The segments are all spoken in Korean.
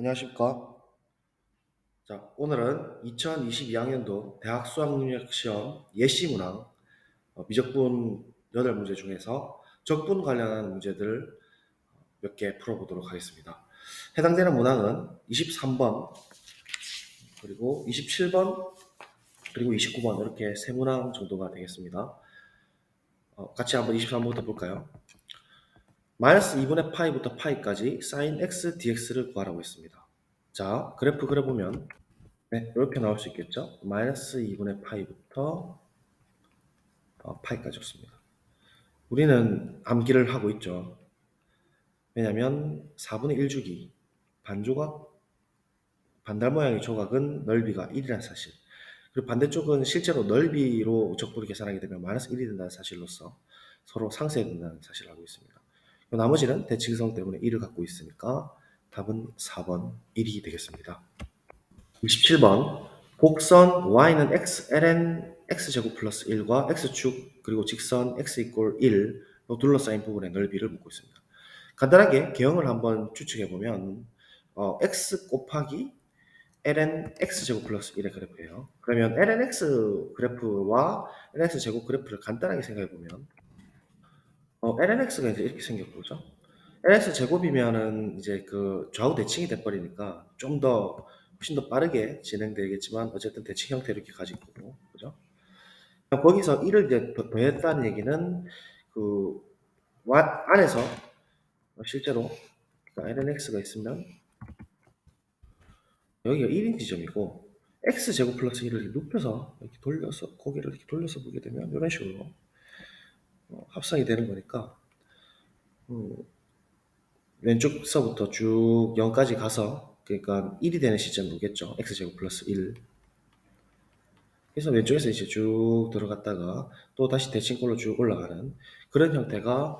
안녕하십니까. 자, 오늘은 2022학년도 대학 수학능력 시험 예시 문항 미적분 8문제 중에서 적분 관련한 문제들 몇 개 풀어보도록 하겠습니다. 해당되는 문항은 23번, 그리고 27번, 그리고 29번 이렇게 세 문항 정도가 되겠습니다. 같이 한번 23번부터 볼까요? 마이너스 2분의 파이부터 파이까지 sin x dx를 구하라고 했습니다. 자, 그래프 그려보면 네, 이렇게 나올 수 있겠죠? 마이너스 2분의 파이부터 파이까지 없습니다. 우리는 암기를 하고 있죠. 왜냐하면 4분의 1주기, 반조각, 반달 모양의 조각은 넓이가 1이라는 사실. 그리고 반대쪽은 실제로 넓이로 적분을 계산하게 되면 마이너스 1이 된다는 사실로서 서로 상쇄된다는 사실을 알고 있습니다. 나머지는 대칭성 때문에 1을 갖고 있으니까 답은 4번 1이 되겠습니다. 27번 곡선 y는 x ln x제곱 플러스 1과 x축 그리고 직선 x 이꼴 1로 둘러싸인 부분의 넓이를 묻고 있습니다. 간단하게 개형을 한번 추측해보면 x 곱하기 ln x제곱 플러스 1의 그래프예요. 그러면 ln x 그래프와 ln x제곱 그래프를 간단하게 생각해보면 ln x가 이제 이렇게 생겼죠. ln x 제곱이면은 이제 그 좌우 대칭이 돼버리니까 좀 더 훨씬 더 빠르게 진행되겠지만 어쨌든 대칭 형태를 이렇게 가지고 있고, 그죠? 거기서 1을 이제 더했다는 얘기는 그 안에서 실제로 ln x가 있으면 여기가 1인 지점이고 x 제곱 플러스 1을 이렇게 눕혀서 이렇게 돌려서 고개를 이렇게 돌려서 보게 되면 이런 식으로 합성이 되는 거니까 왼쪽서부터 쭉 0까지 가서 그러니까 1이 되는 시점이 오겠죠. x제곱 플러스 1. 그래서 왼쪽에서 이제 쭉 들어갔다가 또 다시 대칭꼴로 쭉 올라가는 그런 형태가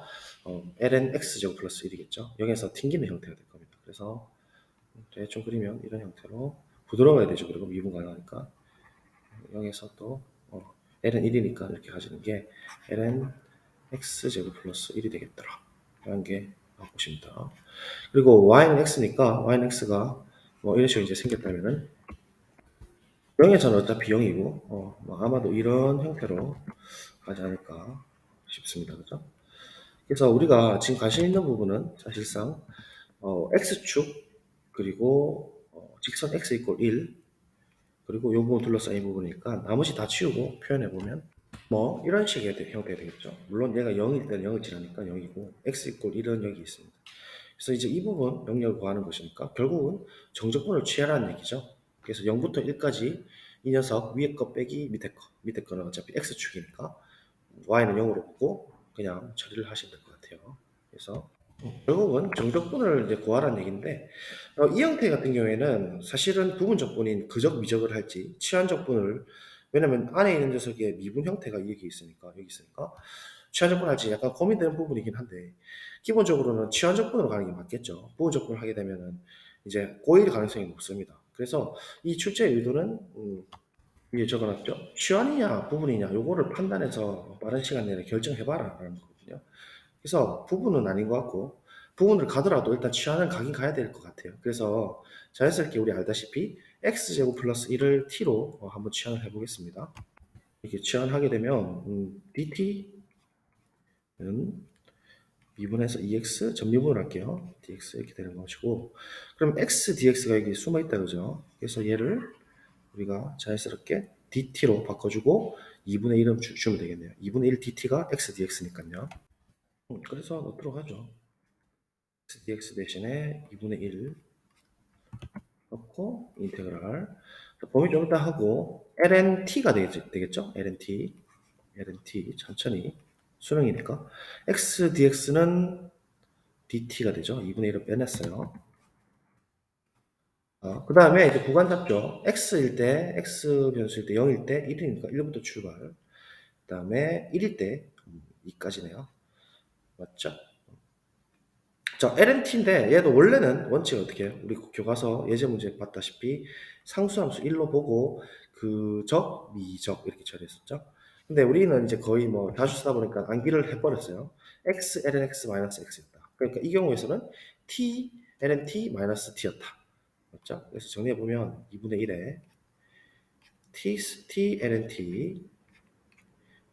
ln x제곱 플러스 1이겠죠. 0에서 튕기는 형태가 될 겁니다. 그래서 대충 그리면 이런 형태로 부드러워야 되죠. 그리고 미분 가능하니까 0에서 또 ln 1이니까 이렇게 가지는 게 ln x제곱 플러스 1이 되겠더라. 라는 게 보십니다. 그리고 y는 x니까 y는 x가 뭐 이런 식으로 이제 생겼다면은 0에서는 어차피 0이고 뭐 아마도 이런 형태로 가지 않을까 싶습니다. 그죠? 그래서 우리가 지금 관심 있는 부분은 사실상 x축 그리고 직선 x 이꼴 1 그리고 요 부분 둘러싸인 부분이니까 나머지 다 치우고 표현해 보면 뭐 이런 식의 형태가 되겠죠. 물론 얘가 0일 때는 0을 지나니까 0이고 x 이꼴 1은 여기 있습니다. 그래서 이제 이 부분 영역을 구하는 것이니까 결국은 정적분을 취하라는 얘기죠. 그래서 0부터 1까지 이 녀석 위에 거 빼기 밑에 거는 어차피 x축이니까 y는 0으로 보고 그냥 처리를 하시면 될 것 같아요. 그래서 결국은 정적분을 이제 구하라는 얘기인데 이 형태 같은 경우에는 사실은 부분적분인 그적 미적을 할지 치환적분을 왜냐면 안에 있는 녀석의 미분 형태가 여기 있으니까 치환적분을 할지 약간 고민되는 부분이긴 한데 기본적으로는 치환적분으로 가는 게 맞겠죠. 부분적분을 하게 되면은 이제 고일 가능성이 높습니다. 그래서 이 출제의 의도는 위에 적어놨죠. 치환이냐 부분이냐 요거를 판단해서 빠른 시간 내에 결정해봐라 라는 거거든요. 그래서 부분은 아닌 것 같고 부분을 가더라도 일단 치환을 가긴 가야 될 것 같아요. 그래서 자연스럽게 우리 알다시피 x제곱 플러스 1을 t로 한번 치환을 해보겠습니다. 이렇게 치환하게 되면 dt는 미분해서 2x 전미분을 할게요. dx 이렇게 되는 것이고 그럼 x dx가 여기 숨어 있다 그죠? 그래서 얘를 우리가 자연스럽게 dt로 바꿔주고 2분의 1은 주면 되겠네요. 2분의 1 dt가 x dx니까요. 그래서 넣도록 하죠. x dx 대신에 2분의 1 넣고 인테그랄 범위 좀 이따 하고 ln(t가 되겠죠? ln(t) 천천히 수능이니까 x dx는 dt가 되죠. 2분의 1을 빼냈어요. 그 다음에 이제 구간 잡죠. x일 때, x 변수일 때 0일 때 1이니까 1부터 출발. 그 다음에 1일 때 2까지네요. 맞죠? 자, LNT인데 얘도 원래는 원칙이 어떻게 해요? 우리 교과서 예제 문제 봤다시피 상수함수 1로 보고 그적, 미적 이렇게 처리했었죠. 근데 우리는 이제 거의 뭐 다수 쓰다 보니까 암기를 해버렸어요. x, ln x, 마이너스 x였다. 그러니까 이 경우에서는 t, ln t, 마이너스 t였다. 맞죠? 그래서 정리해보면 2분의 1에 t ln t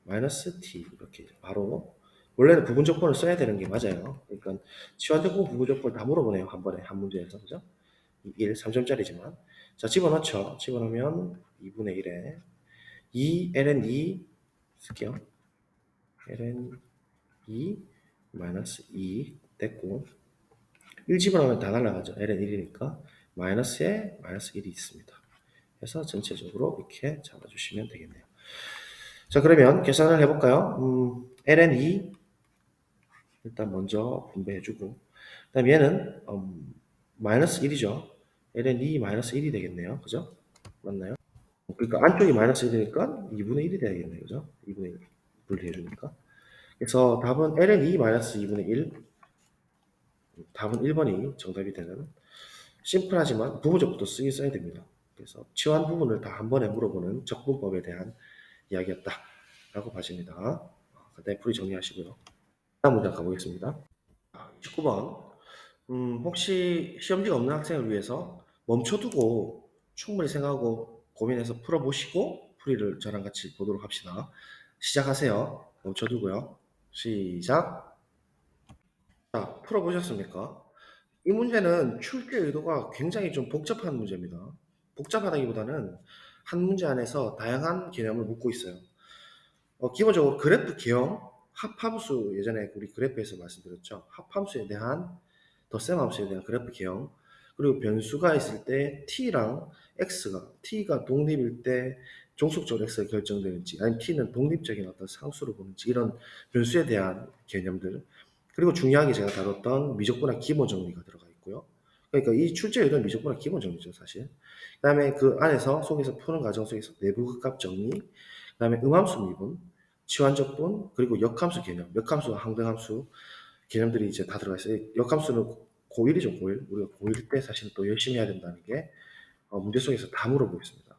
마이너스 t 이렇게 바로 원래는 부분 조건을 써야 되는 게 맞아요. 그러니까 치환적분 부분 조건을 다 물어보네요. 한 번에 한 문제에서 그죠? 1 3점짜리지만 자 집어넣죠. 집어넣으면 2분의 1에 2 ln 2 쓸게요. ln 2 마이너스 2 됐고 1 집어넣으면 다 날라가죠. ln 1이니까 마이너스에 마이너스 1이 있습니다. 그래서 전체적으로 이렇게 잡아주시면 되겠네요. 자 그러면 계산을 해볼까요? ln 2 일단 먼저 분배해주고 그 다음 얘는 마이너스 1이죠. ln 2 마이너스 1이 되겠네요. 그죠? 맞나요? 그러니까 안쪽이 마이너스 1이니까 2분의 1이 돼야겠네요. 그죠? 2분의 1 분리해주니까. 그래서 답은 ln 2 마이너스 2분의 1 답은 1번이 정답이 되는 심플하지만 부분적부터 쓰기 써야 됩니다. 그래서 치환 부분을 다 한 번에 물어보는 적분법에 대한 이야기였다 라고 봐집니다. 네, 풀이 정리하시고요. 다음 문제 가보겠습니다. 19번 혹시 시험지가 없는 학생을 위해서 멈춰두고 충분히 생각하고 고민해서 풀어보시고 풀이를 저랑 같이 보도록 합시다. 시작하세요. 멈춰두고요. 시작. 자, 풀어보셨습니까? 이 문제는 출제 의도가 굉장히 좀 복잡한 문제입니다. 복잡하다기보다는 한 문제 안에서 다양한 개념을 묻고 있어요. 기본적으로 그래프 개형, 합함수 예전에 우리 그래프에서 말씀드렸죠. 합함수에 대한 덧셈 함수에 대한 그래프 개형, 그리고 변수가 있을 때 t랑 t가 독립일 때 종속적으로 x가 결정되는지, 아니면 t는 독립적인 어떤 상수로 보는지 이런 변수에 대한 개념들, 그리고 중요하게 제가 다뤘던 미적분학 기본 정리가 들어가 있고요. 그러니까 이 출제 의도는 미적분학 기본 정리죠, 사실. 그다음에 그 안에서 속에서 푸는 과정 속에서 내부 극합 정리, 그다음에 음함수 미분, 치환적분, 그리고 역함수 개념, 역함수와 항등함수 개념들이 이제 다 들어가 있어요. 역함수는 고1이죠, 고1. 우리가 고1 때 사실 또 열심히 해야 된다는 게 문제 속에서 다 물어보고 있습니다.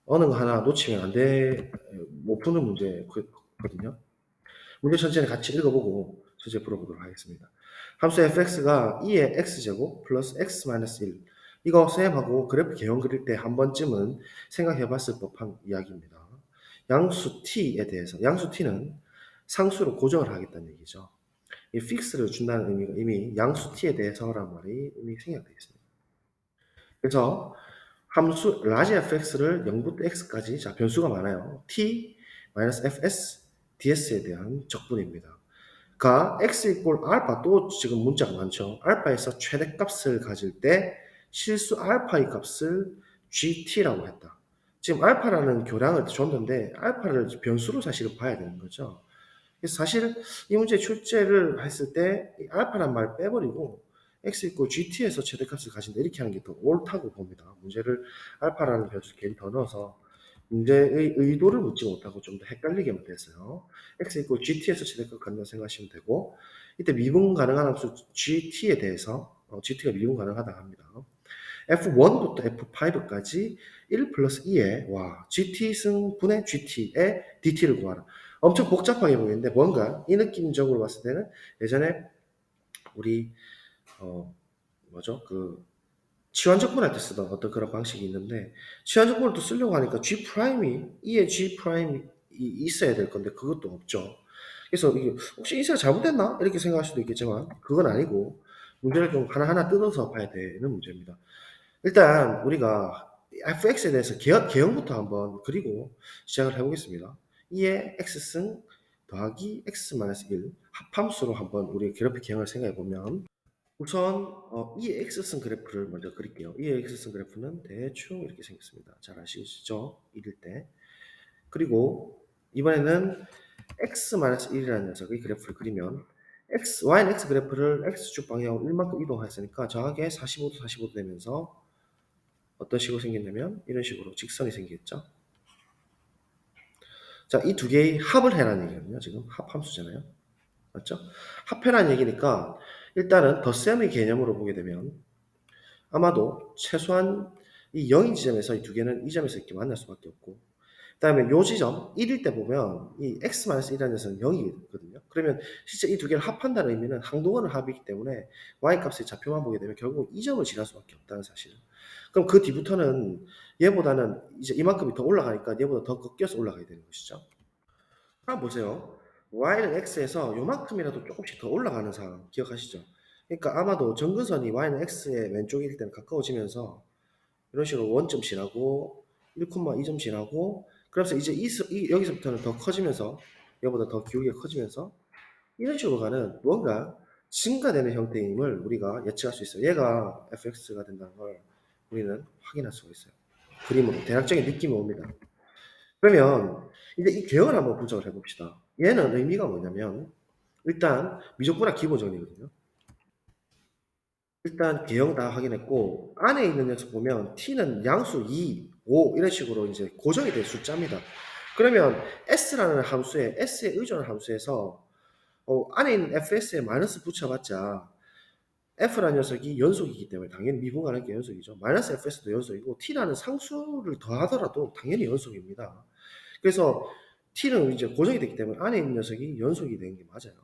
어느 거 하나 놓치면 안 돼, 못 푸는 문제거든요. 문제 전체를 같이 읽어보고 주제 풀어보도록 하겠습니다. 함수 fx가 2의 x제곱 플러스 x-1 이거 쌤하고 그래프 개형 그릴 때 한 번쯤은 생각해봤을 법한 이야기입니다. 양수 t에 대해서 양수 t는 상수로 고정을 하겠다는 얘기죠. 이 픽스를 준다는 의미가 이미 양수 t에 대해서란 말이 이미 생략되어 있습니다. 그래서 함수 라지 fx를 0부터 x까지 자 변수가 많아요. t fs ds에 대한 적분입니다. 가 x 이꼴 알파 또 지금 문자가 많죠. 알파에서 최대값을 가질 때 실수 알파의 값을 gt라고 했다. 지금 알파라는 교량을 줬는데 알파를 변수로 사실은 봐야 되는 거죠. 그래서 사실 이 문제 출제를 했을 때 알파란 말 빼버리고 x 이꼴 gt에서 최대값을 가진다 이렇게 하는 게 더 옳다고 봅니다. 문제를 알파라는 변수 괜히 더 넣어서 문제의 의도를 묻지 못하고 좀 더 헷갈리게 만들었어요. x 이꼴 gt에서 최대값 갖는다 생각하시면 되고 이때 미분 가능한 함수 gt에 대해서 gt가 미분 가능하다 합니다. f1부터 f5까지 1 플러스 2에 gt 승분의 gt의 dt를 구하라. 엄청 복잡하게 보이는데 뭔가 이 느낌적으로 봤을 때는 예전에 우리 뭐죠? 그 치환적분할 때 쓰던 어떤 그런 방식이 있는데 치환적분을 또 쓰려고 하니까 G 프라임이 E에 G 프라임이 있어야 될 건데 그것도 없죠. 그래서 이게 혹시 인쇄가 잘못됐나 이렇게 생각할 수도 있겠지만 그건 아니고 문제를 좀 하나하나 뜯어서 봐야 되는 문제입니다. 일단 우리가 fx에 대해서 개형부터 한번 그리고 시작을 해보겠습니다. 2의 x승 더하기 x-1 합함수로 한번 우리 그래프 개형을 생각해 보면 우선 이 x승 그래프를 먼저 그릴게요. 이 x승 그래프는 대충 이렇게 생겼습니다. 잘 아시죠? 1일 때. 그리고 이번에는 x-1이라는 녀석의 그래프를 그리면 y는 x 그래프를 x축 방향으로 1만큼 이동했으니까 정확하게 45도 45도 되면서 어떤 식으로 생겼냐면 이런 식으로 직선이 생기겠죠. 자, 이 두 개의 합을 해라는 얘기거든요. 지금 합함수잖아요. 맞죠? 합해라는 얘기니까 일단은 덧셈의 개념으로 보게 되면 아마도 최소한 이 0인 지점에서 이 두 개는 이 점에서 이렇게 만날 수밖에 없고 다음에 요 지점 1일 때 보면 이 x-1이라는 녀석은 0이거든요. 그러면 실제 이 두 개를 합한다는 의미는 항동원을 합이기 때문에 y 값의 좌표만 보게 되면 결국 이 점을 지날 수밖에 없다는 사실. 그럼 그 뒤부터는 얘보다는 이제 이만큼이 더 올라가니까 얘보다 더 꺾여서 올라가야 되는 것이죠. 한번 보세요. y는 x에서 요만큼이라도 조금씩 더 올라가는 상황 기억하시죠? 그러니까 아마도 정근선이 y는 x의 왼쪽일 때는 가까워지면서 이런 식으로 원점 지나고 1,2점 지나고 그래서 이제 여기서부터는 더 커지면서 얘보다 더 기울기가 커지면서 이런 식으로 가는 뭔가 증가되는 형태임을 우리가 예측할 수 있어요. 얘가 fx가 된다는 걸 우리는 확인할 수가 있어요. 그림으로 대략적인 느낌이 옵니다. 그러면 이제 이 개형을 한번 분석을 해봅시다. 얘는 의미가 뭐냐면 일단 미적분학 기본 정리거든요. 일단 개형 다 확인했고 안에 있는 녀석 보면 t는 양수 2, 5 이런 식으로 이제 고정이 된 숫자입니다. 그러면 s라는 함수에 s에 의존한 함수에서 안에 있는 fs에 마이너스 붙여봤자 f라는 녀석이 연속이기 때문에 당연히 미분가는 게 연속이죠. 마이너스 fs도 연속이고 t라는 상수를 더하더라도 당연히 연속입니다. 그래서 t는 이제 고정이 됐기 때문에 안에 있는 녀석이 연속이 되는 게 맞아요.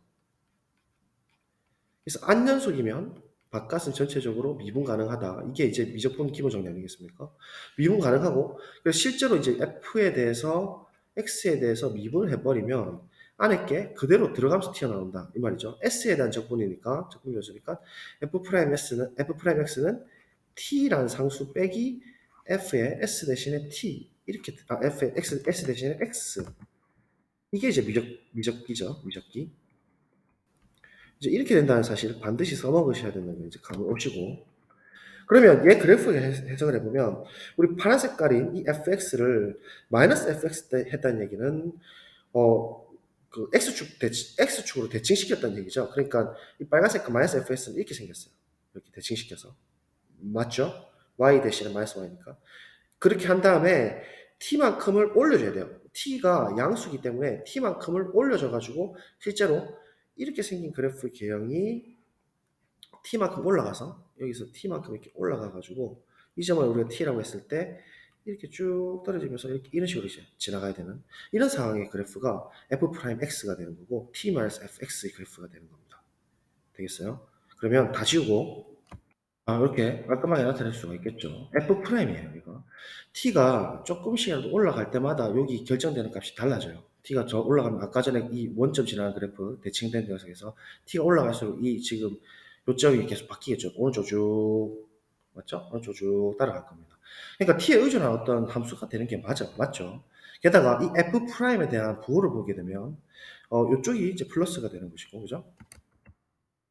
그래서 안연속이면 바깥은 전체적으로 미분 가능하다. 이게 이제 미적분 기본 정리 아니겠습니까? 미분 가능하고 그래서 실제로 이제 f에 대해서 x에 대해서 미분을 해버리면 안에 게 그대로 들어가면서 튀어나온다 이 말이죠. s에 대한 적분이니까 적분 요소니까 f'x는 t라는 상수 빼기 f의 s 대신에 t 이렇게 f의 s 대신에 x 이게 이제 미적기죠. 미적기. 이제 이렇게 된다는 사실을 반드시 써먹으셔야 된다는 걸 이제 감을 오시고 그러면 얘 그래프 해석을 해보면 우리 파란 색깔인 이 fx를 마이너스 fx 때 했다는 얘기는 그 x축으로 대칭시켰다는 얘기죠. 그러니까 이 빨간색 그 마이너스 fx는 이렇게 생겼어요. 이렇게 대칭시켜서 맞죠? y 대신에 마이너스 y니까 그렇게 한 다음에 t만큼을 올려줘야 돼요. t가 양수기 때문에 t만큼을 올려줘가지고 실제로 이렇게 생긴 그래프 개형이 t만큼 올라가서 여기서 t만큼 이렇게 올라가가지고 이 점을 우리가 t라고 했을 때 이렇게 쭉 떨어지면서 이런 식으로 이제 지나가야 되는 이런 상황의 그래프가 f'x가 되는 거고 t-fx의 그래프가 되는 겁니다. 되겠어요? 그러면 다 지우고 이렇게 깔끔하게 나타낼 수가 있겠죠. f'이에요, 이거. t가 조금씩이라도 올라갈 때마다 여기 결정되는 값이 달라져요. t가 저 올라가면 아까 전에 이 원점 지나는 그래프 대칭된 녀석에서 t가 올라갈수록 이 지금 요점이 계속 바뀌겠죠. 오른쪽 쭉 맞죠? 오른쪽 쭉 따라갈 겁니다. 그러니까 t에 의존한 어떤 함수가 되는 게 맞죠. 게다가 이 f'에 대한 부호를 보게 되면 이쪽이 이제 플러스가 되는 것이고, 그죠?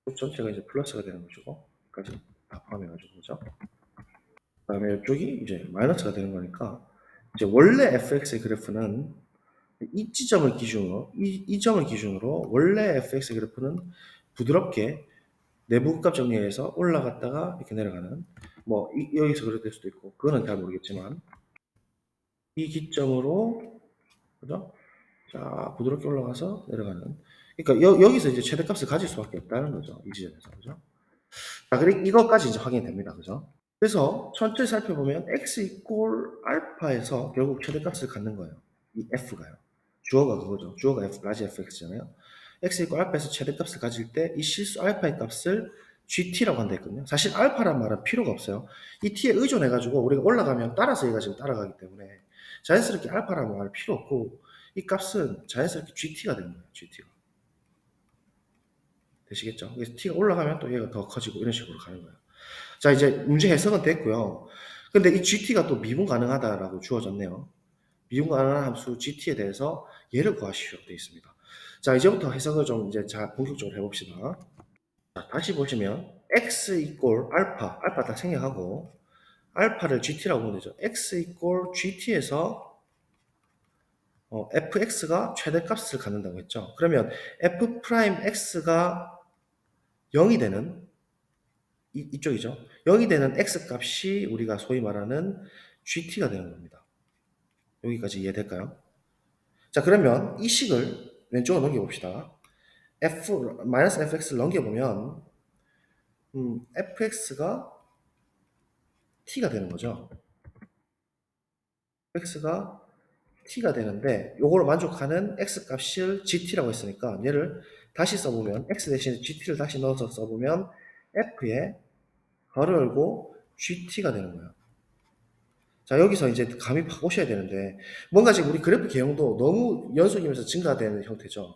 이 전체가 이제 플러스가 되는 것이고, 까지 다 포함해가지고, 그죠? 그 다음에 이쪽이 이제 마이너스가 되는 거니까, 이제 원래 fx의 그래프는 이 지점을 기준으로, 이 점을 기준으로 원래 fx의 그래프는 부드럽게 내부 값 정리해서 올라갔다가 이렇게 내려가는, 뭐, 여기서 그렇게 될 수도 있고, 그거는 잘 모르겠지만, 이 기점으로, 그죠? 자, 부드럽게 올라가서 내려가는. 그러니까 여기서 이제 최대값을 가질 수밖에 없다는 거죠. 이 지점에서, 그죠? 자, 그리고 이것까지 이제 확인이 됩니다. 그죠? 그래서 천천히 살펴보면 x 이꼴 알파에서 결국 최대값을 갖는 거예요. 이 f가요. 주어가 그거죠. 주어가 f, 라지 fx잖아요. x 이꼴 알파에서 최대값을 가질 때 이 실수 알파의 값을 gt라고 한다 했거든요. 사실 알파란 말은 필요가 없어요. 이 t에 의존해가지고 우리가 올라가면 따라서 얘가 지금 따라가기 때문에 자연스럽게 알파라는 말 필요 없고 이 값은 자연스럽게 gt가 되는 거예요. gt가. 되시겠죠? 그래서 t가 올라가면 또 얘가 더 커지고 이런 식으로 가는 거예요. 자, 이제 문제 해석은 됐고요. 근데 이 gt가 또 미분 가능하다라고 주어졌네요. 미분 가능한 함수 gt에 대해서 얘를 구하시오 되어 있습니다. 자, 이제부터 해석을 좀 이제 본격적으로 해봅시다. 자, 다시 보시면 x 이꼴 알파 다 생략하고 알파를 gt라고 보면 되죠. x 이꼴 gt에서 fx가 최대값을 갖는다고 했죠. 그러면 f 프라임 x가 0이 되는 이쪽이죠. 0이 되는 x 값이 우리가 소위 말하는 gt가 되는 겁니다. 여기까지 이해될까요? 자, 그러면 이 식을 왼쪽으로 넘겨봅시다. fx를 넘겨보면 fx가 t가 되는 거죠. fx가 t가 되는데 요거를 만족하는 x 값을 gt라고 했으니까 얘를 다시 써보면 x 대신에 gt를 다시 넣어서 써보면 f에 가로 열고 gt가 되는 거예요. 자, 여기서 이제 감이 확 오셔야 되는데 뭔가 지금 우리 그래프 개형도 너무 연속이면서 증가되는 형태죠.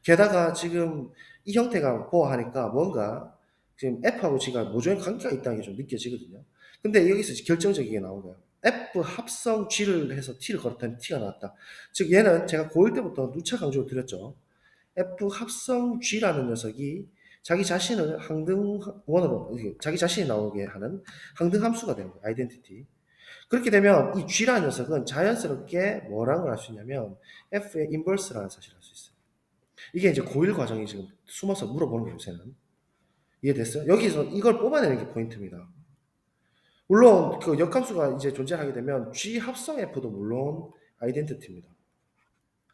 게다가 지금 이 형태가 보아하니까 뭔가 지금 F하고 G가 모종의 관계가 있다는 게 좀 느껴지거든요. 근데 여기서 결정적이게 나온 거예요. F 합성 G를 해서 T를 걸었더니 T가 나왔다. 즉 얘는 제가 고1 때부터 누차 강조를 드렸죠. F 합성 G라는 녀석이 자기 자신을 항등원으로 자기 자신이 나오게 하는 항등함수가 되는 거예요. 아이덴티티. 그렇게 되면 이 G라는 녀석은 자연스럽게 뭐라는 걸 알 수 있냐면 F의 인버스라는 사실을 알 수 있어요. 이게 이제 고1 과정이 지금 숨어서 물어보는 거예요, 요새는. 이해됐어요? 여기서 이걸 뽑아내는 게 포인트입니다. 물론 그 역함수가 이제 존재하게 되면 G 합성 F도 물론 아이덴티티입니다.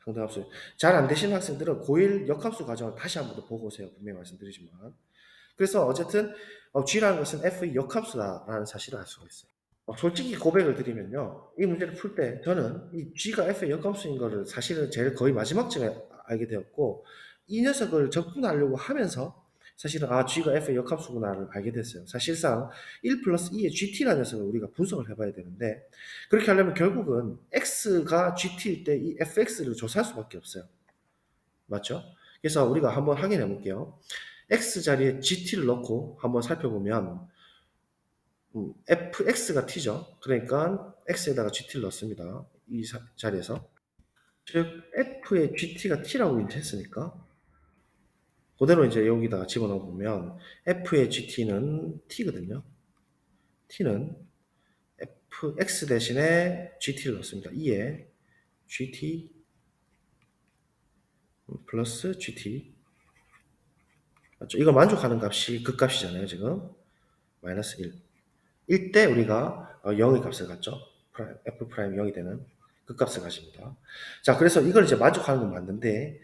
상등합수. 잘 안 되시는 학생들은 고1 역함수 과정을 다시 한번 더 보고 오세요. 분명히 말씀드리지만. 그래서 어쨌든 G라는 것은 F의 역함수다라는 사실을 알 수가 있어요. 솔직히 고백을 드리면요. 이 문제를 풀 때 저는 이 G가 F의 역함수인 거를 사실은 제일 거의 마지막쯤에 알게 되었고 이 녀석을 접근하려고 하면서 사실은 G가 F의 역함수구나를 알게 됐어요. 사실상 1 플러스 2의 GT라는 녀석을 우리가 분석을 해봐야 되는데 그렇게 하려면 결국은 X가 GT일 때 이 FX를 조사할 수밖에 없어요. 맞죠? 그래서 우리가 한번 확인해 볼게요. X 자리에 GT를 넣고 한번 살펴보면 fx가 t죠. 그러니까 x에다가 gt를 넣습니다. 이 자리에서. 즉 f의 gt가 t라고 이제 했으니까 그대로 이제 여기다가 집어넣어 보면 f의 gt는 t거든요. t는 fx 대신에 gt를 넣습니다. 2에 gt 플러스 gt 맞죠? 이걸 만족하는 값이 그 값이잖아요. 지금 마이너스 1. 1 때 우리가 0의 값을 갖죠. f 프라임 0이 되는 그 값을 가집니다. 자, 그래서 이걸 이제 만족하는 건 맞는데,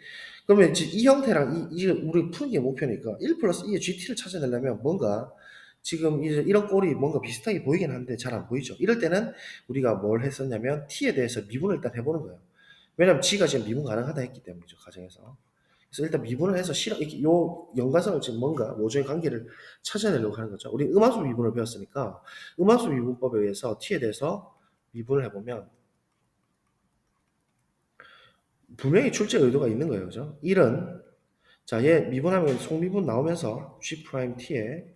그러면 이제 이 형태랑 우리 푸는 게 목표니까 1 플러스 2의 GT를 찾아내려면 뭔가 지금 이런 꼴이 뭔가 비슷하게 보이긴 한데 잘 안 보이죠. 이럴 때는 우리가 뭘 했었냐면 t에 대해서 미분을 일단 해보는 거예요. 왜냐면 g가 지금 미분 가능하다 했기 때문이죠. 가정에서. 그래서 일단 미분을 해서 이렇게 요 연관성을 지금 뭔가 모종의 관계를 찾아내려고 하는 거죠. 우리 음함수 미분을 배웠으니까 음함수 미분법에 의해서 t에 대해서 미분을 해보면 분명히 출제 의도가 있는 거예요. 그죠? 1은 자, 얘 미분하면 속미분 나오면서 g 프라임 t에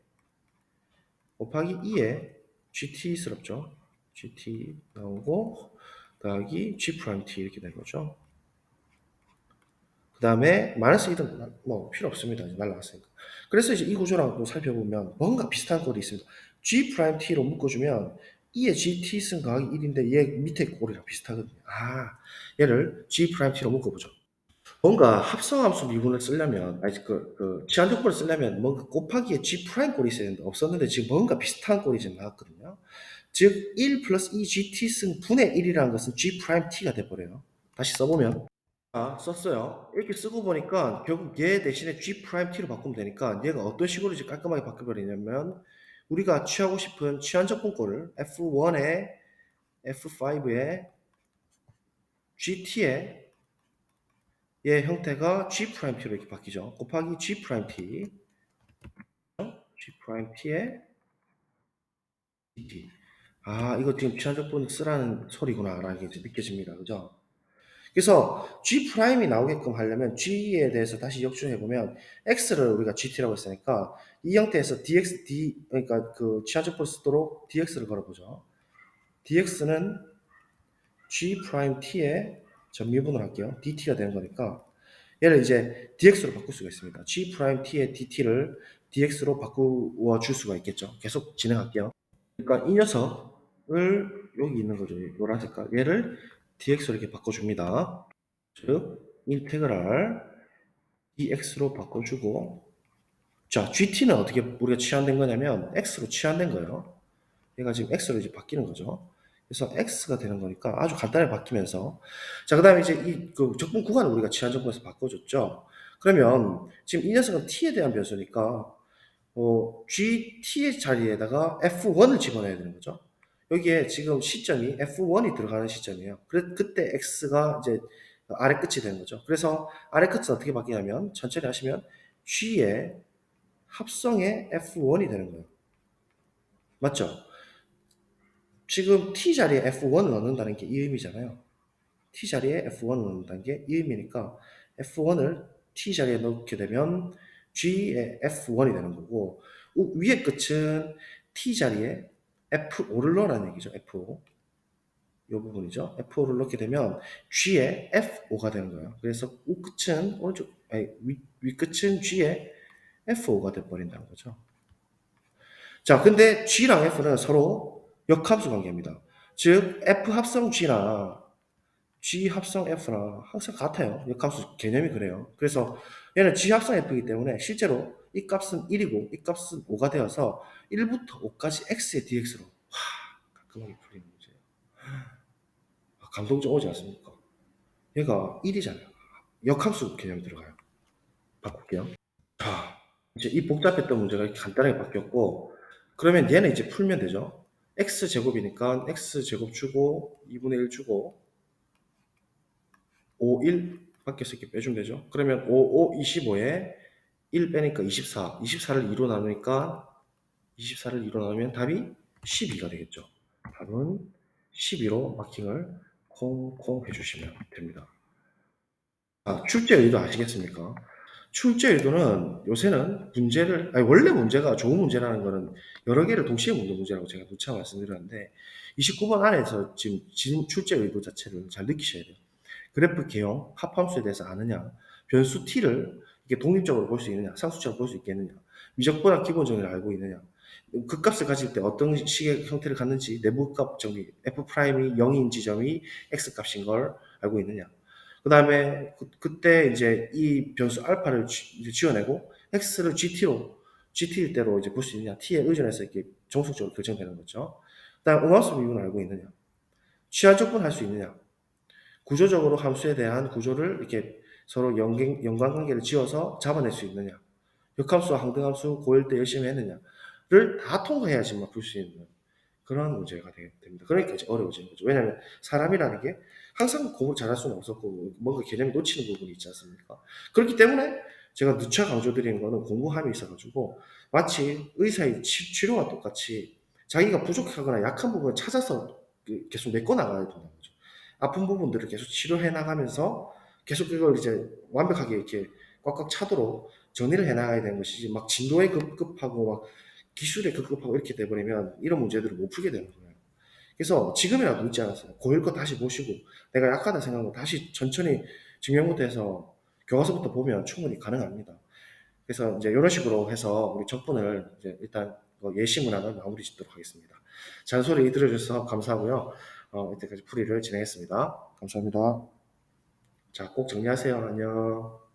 곱하기 2에 gt스럽죠. gt 나오고 더하기 g 프라임 t 이렇게 된 거죠. 그 다음에 마이너스 2등 뭐 필요 없습니다. 이제 날라갔으니까. 그래서 이제 이 구조랑 또 살펴보면 뭔가 비슷한 꼴이 있습니다. g 프라임 t로 묶어주면 2의 gt 승 더하기 1인데 얘 밑에 꼴이랑 비슷하거든요. 얘를 g 프라임 t로 묶어보죠. 뭔가 합성함수 미분을 쓰려면 아니 치환적분을 쓰려면 뭔가 곱하기에 g 프라임 꼴이 있어야 되는데 없었는데 지금 뭔가 비슷한 꼴이 지금 나왔거든요. 즉 1 플러스 2 gt 승 분의 1이라는 것은 g 프라임 t가 돼버려요. 다시 써보면 썼어요. 이렇게 쓰고 보니까 결국 얘 대신에 G 프라임 T로 바꾸면 되니까 얘가 어떤 식으로 이제 깔끔하게 바뀌어버리냐면 우리가 취하고 싶은 취한적분꼴을 F1에 F5에 GT에 얘 형태가 G 프라임 T로 이렇게 바뀌죠. 곱하기 G 프라임 T G 프라임 T에 GT 이거 지금 취한적분 쓰라는 소리구나 라는 게 이제 느껴집니다. 그죠? 그래서 G 프라임이 나오게끔 하려면 G에 대해서 다시 역주해 보면 X를 우리가 GT라고 했으니까 이 형태에서 그러니까 그 치환적분을 쓰도록 DX를 걸어보죠. DX는 G 프라임 T에 전미분을 할게요. DT가 되는 거니까 얘를 이제 DX로 바꿀 수가 있습니다. G 프라임 T의 DT를 DX로 바꾸어 줄 수가 있겠죠. 계속 진행할게요. 그러니까 이 녀석을 여기 있는 거죠. 노란 색깔. 얘를 DX로 이렇게 바꿔줍니다. 즉 인테그랄 dx로 바꿔주고 자 gt는 어떻게 우리가 치환된 거냐면 x로 치환된 거예요. 얘가 지금 x로 이제 바뀌는 거죠. 그래서 x가 되는 거니까 아주 간단하게 바뀌면서 자 그다음에 이제 그 적분 구간을 우리가 치환 적분에서 바꿔줬죠. 그러면 지금 이 녀석은 t에 대한 변수니까 gt의 자리에다가 f1을 집어넣어야 되는 거죠. 여기에 지금 시점이 F1이 들어가는 시점이에요. 그때 X가 이제 아래 끝이 되는 거죠. 그래서 아래 끝은 어떻게 바뀌냐면 천천히 하시면 G의 합성의 F1이 되는 거예요. 맞죠? 지금 T 자리에 F1을 넣는다는 게 이 의미잖아요. T 자리에 F1을 넣는다는 게 이 의미니까 F1을 T 자리에 넣게 되면 G의 F1이 되는 거고 위의 끝은 T 자리에 F5를 넣으라는 얘기죠. F5. 이 부분이죠. F5를 넣게 되면 G의 F5가 되는 거예요. 그래서 우 끝은 오른쪽, 아니, 위 끝은 G의 F5가 돼버린다는 거죠. 자, 근데 G랑 F는 서로 역함수 관계입니다. 즉, F 합성 G랑 G 합성 F랑 항상 같아요. 역함수 개념이 그래요. 그래서 얘는 G 합성 F이기 때문에 실제로 이 값은 1이고 이 값은 5가 되어서 1부터 5까지 X의 DX로 깔끔하게 풀리는 문제예요. 감동 좀 오지 않습니까? 얘가 1이잖아요. 역함수 개념이 들어가요. 바꿀게요. 자, 이제 이 복잡했던 문제가 이렇게 간단하게 바뀌었고, 그러면 얘는 이제 풀면 되죠. x제곱이니까 x제곱 주고 2분의 1 주고 5, 1 밖에서 이렇게 빼주면 되죠. 그러면 5, 5, 25에 1 빼니까 24, 24를 2로 나누니까 24를 2로 나누면 답이 12가 되겠죠. 답은 12로 마킹을 콩콩 해주시면 됩니다. 출제 의도 아시겠습니까? 출제 의도는 요새는 문제를, 아니, 원래 문제가 좋은 문제라는 거는 여러 개를 동시에 묻는 문제라고 제가 누차 말씀드렸는데, 29번 안에서 지금 출제 의도 자체를 잘 느끼셔야 돼요. 그래프 개형, 합함수에 대해서 아느냐, 변수 t를 이게 독립적으로 볼 수 있느냐, 상수적으로 볼 수 있겠느냐, 미적분학 기본 정의를 알고 있느냐, 그 값을 가질 때 어떤 식의 형태를 갖는지, 내부 값 정의, f'이 0인 지점이 x 값인 걸 알고 있느냐, 그 다음에 그때 이제 이 변수 알파를 지어내고 x를 GT대로 이제 볼 수 있느냐, t에 의존해서 이렇게 정속적으로 결정되는 거죠. 그 다음 음함수 미분을 알고 있느냐, 취하적분 할 수 있느냐, 구조적으로 함수에 대한 구조를 이렇게 서로 연관관계를 지어서 잡아낼 수 있느냐, 역함수와 항등함수 고일 때 열심히 했느냐를 다 통과해야지만 풀 수 있는 그런 문제가 됩니다. 그러니까 이제 어려워지는 거죠. 왜냐하면 사람이라는 게 항상 공부 잘할 수는 없었고 뭔가 개념이 놓치는 부분이 있지 않습니까? 그렇기 때문에 제가 누차 강조드리는 거는 공부함이 있어가지고 마치 의사의 치료와 똑같이 자기가 부족하거나 약한 부분을 찾아서 계속 메꿔 나가야 된다는 거죠. 아픈 부분들을 계속 치료해 나가면서 계속 그걸 이제 완벽하게 이렇게 꽉꽉 차도록 정리를 해 나가야 되는 것이지 막 진도에 급급하고 막 기술에 급급하고 이렇게 돼버리면 이런 문제들을 못 풀게 되는 거예요. 그래서 지금이라도 늦지 않았어요. 고1 거 다시 보시고 내가 약하다 생각하고 다시 천천히 증명부터 해서 교과서부터 보면 충분히 가능합니다. 그래서 이제 이런 식으로 해서 우리 적분을 이제 일단 예시 문항을 마무리 짓도록 하겠습니다. 잔소리 들어주셔서 감사하고요. 이때까지 풀이를 진행했습니다. 감사합니다. 자, 꼭 정리하세요. 안녕.